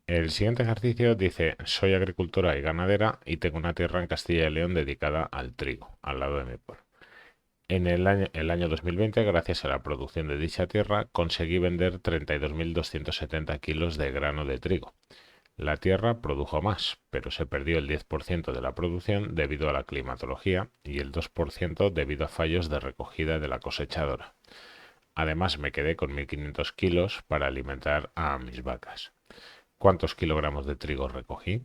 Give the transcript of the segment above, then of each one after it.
El siguiente ejercicio dice, soy agricultora y ganadera y tengo una tierra en Castilla y León dedicada al trigo, al lado de mi pueblo. En el año 2020, gracias a la producción de dicha tierra, conseguí vender 32.270 kilos de grano de trigo. La tierra produjo más, pero se perdió el 10% de la producción debido a la climatología y el 2% debido a fallos de recogida de la cosechadora. Además, me quedé con 1.500 kilos para alimentar a mis vacas. ¿Cuántos kilogramos de trigo recogí?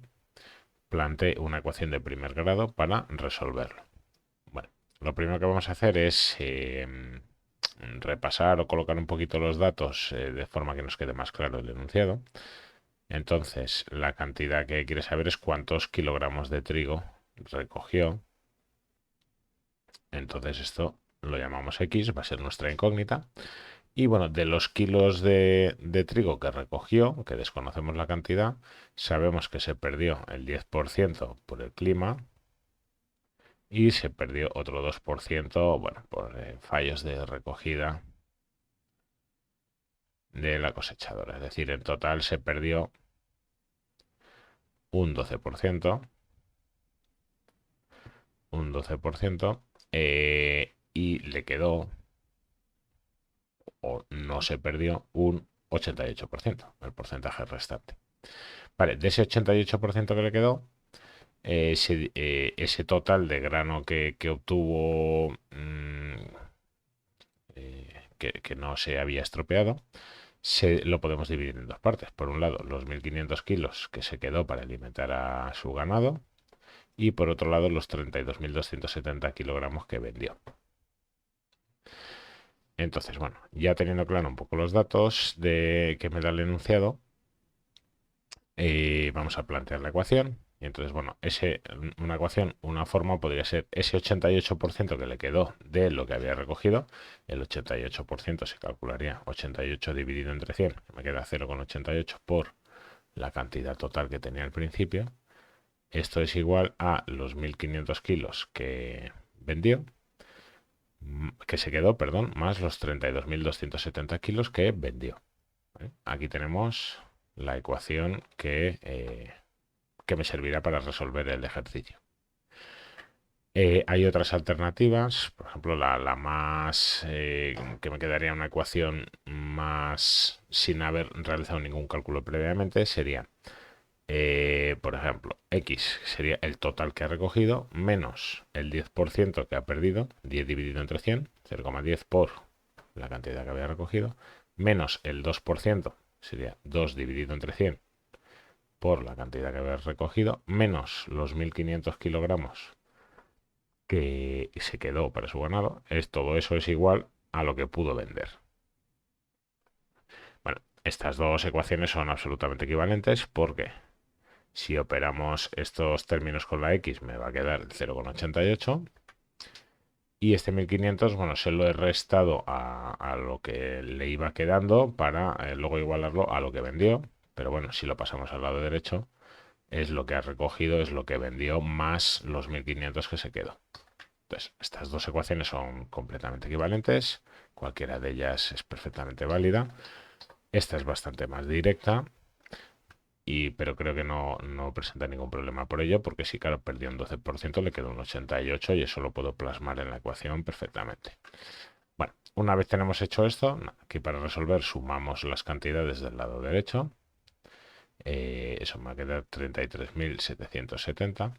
Planteé una ecuación de primer grado para resolverlo. Bueno, lo primero que vamos a hacer es repasar o colocar un poquito los datos de forma que nos quede más claro el enunciado. Entonces, la cantidad que quiere saber es cuántos kilogramos de trigo recogió. Entonces, esto lo llamamos X, va a ser nuestra incógnita. Y bueno, de los kilos de trigo que recogió, que desconocemos la cantidad, sabemos que se perdió el 10% por el clima y se perdió otro 2%, bueno, por fallos de recogida de la cosechadora. Es decir, en total se perdió un 12%, un 12%, y le quedó, o no se perdió, un 88%, el porcentaje restante. Vale, de ese 88% que le quedó, ese total de grano que obtuvo, que no se había estropeado, lo podemos dividir en dos partes. Por un lado, los 1.500 kilos que se quedó para alimentar a su ganado y por otro lado, los 32.270 kilogramos que vendió. Entonces, bueno, ya teniendo claro un poco los datos que me da el enunciado, vamos a plantear la ecuación. Y entonces, bueno, una ecuación, una forma podría ser ese 88% que le quedó de lo que había recogido. El 88% se calcularía 88 dividido entre 100, que me queda 0,88 por la cantidad total que tenía al principio. Esto es igual a los 1.500 kilos que vendió, que se quedó, perdón, más los 32.270 kilos que vendió. ¿Vale? Aquí tenemos la ecuación que me servirá para resolver el ejercicio. Hay otras alternativas, por ejemplo, la más que me quedaría una ecuación más sin haber realizado ningún cálculo previamente sería, por ejemplo, X sería el total que ha recogido menos el 10% que ha perdido, 10 dividido entre 100, 0,10 por la cantidad que había recogido, menos el 2%, sería 2 dividido entre 100 por la cantidad que había recogido, menos los 1.500 kilogramos que se quedó para su ganado, todo eso es igual a lo que pudo vender. Bueno, estas dos ecuaciones son absolutamente equivalentes porque si operamos estos términos con la X me va a quedar el 0,88 y este 1.500, bueno, se lo he restado a lo que le iba quedando para luego igualarlo a lo que vendió, pero bueno, si lo pasamos al lado derecho, es lo que ha recogido, es lo que vendió más los 1.500 que se quedó. Entonces, estas dos ecuaciones son completamente equivalentes, cualquiera de ellas es perfectamente válida. Esta es bastante más directa, pero creo que no presenta ningún problema por ello, porque si, claro, perdió un 12%, le quedó un 88% y eso lo puedo plasmar en la ecuación perfectamente. Bueno, una vez tenemos hecho esto, aquí para resolver sumamos las cantidades del lado derecho. Eso me va a quedar 33.770.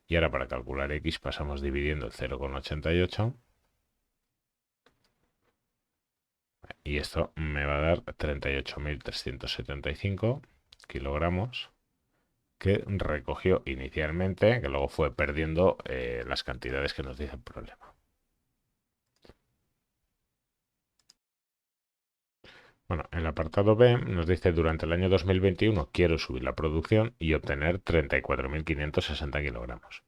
Y ahora para calcular X pasamos dividiendo el 0,88 y esto me va a dar 38.375 kilogramos que recogió inicialmente, que luego fue perdiendo las cantidades que nos dice el problema. Bueno, en el apartado B nos dice durante el año 2021 quiero subir la producción y obtener 34.560 kilogramos.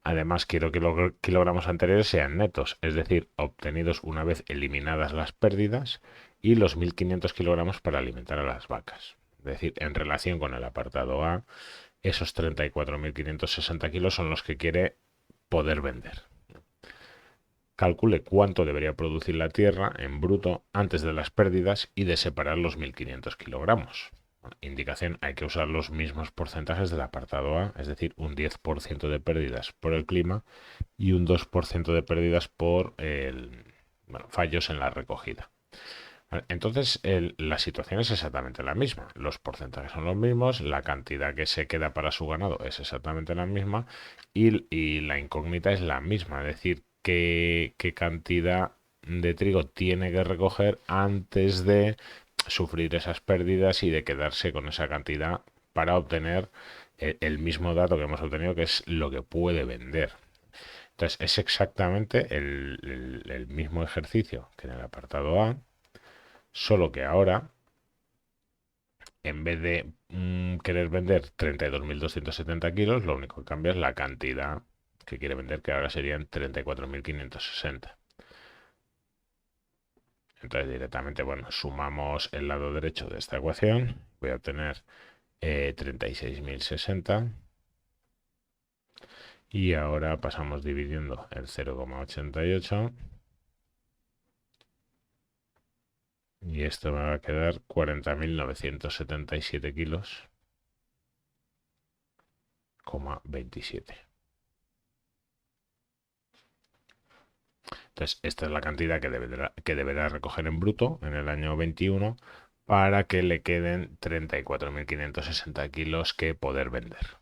Además, quiero que los kilogramos anteriores sean netos, es decir, obtenidos una vez eliminadas las pérdidas y los 1.500 kilogramos para alimentar a las vacas. Es decir, en relación con el apartado A, esos 34.560 kilos son los que quiere poder vender. Calcule cuánto debería producir la tierra en bruto antes de las pérdidas y de separar los 1.500 kilogramos. Indicación, hay que usar los mismos porcentajes del apartado A, es decir, un 10% de pérdidas por el clima y un 2% de pérdidas por fallos en la recogida. Vale, entonces, la situación es exactamente la misma. Los porcentajes son los mismos, la cantidad que se queda para su ganado es exactamente la misma y la incógnita es la misma, es decir, qué cantidad de trigo tiene que recoger antes de sufrir esas pérdidas y de quedarse con esa cantidad para obtener el mismo dato que hemos obtenido, que es lo que puede vender. Entonces, es exactamente el mismo ejercicio que en el apartado A, solo que ahora, en vez de querer vender 32.270 kilos, lo único que cambia es la cantidad que quiere vender, que ahora serían 34.560. Entonces directamente, bueno, sumamos el lado derecho de esta ecuación. Voy a obtener 36.060. Y ahora pasamos dividiendo el 0,88. Y esto me va a quedar 40.977 kilos, 27. Entonces, esta es la cantidad que deberá recoger en bruto en el año 21 para que le queden 34.560 kilos que poder vender.